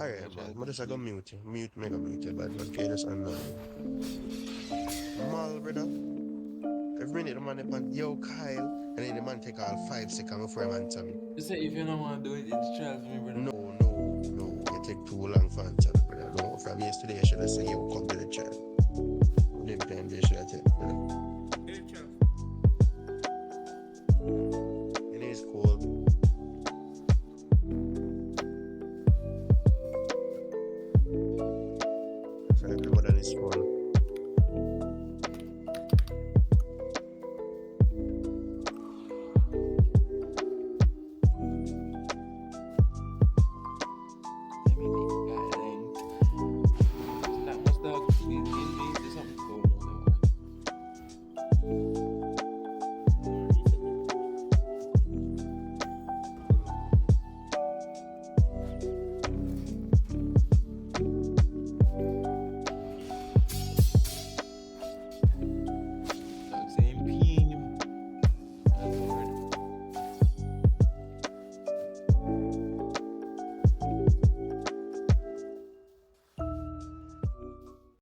Alright, man. I'm just gonna mute you. Mega mute you, bad man. Okay, just annoying. Mal, brother. Every minute the man upon, yo, Kyle. And then the man take all 5 seconds before him answer me. You say if you don't want to do it, it's trial for me, brother. No. You take too long for answer me, brother. No, from yesterday, I should have said, yo, come to the chat. Them time they should have said, brother. It is cold. So everybody on his phone.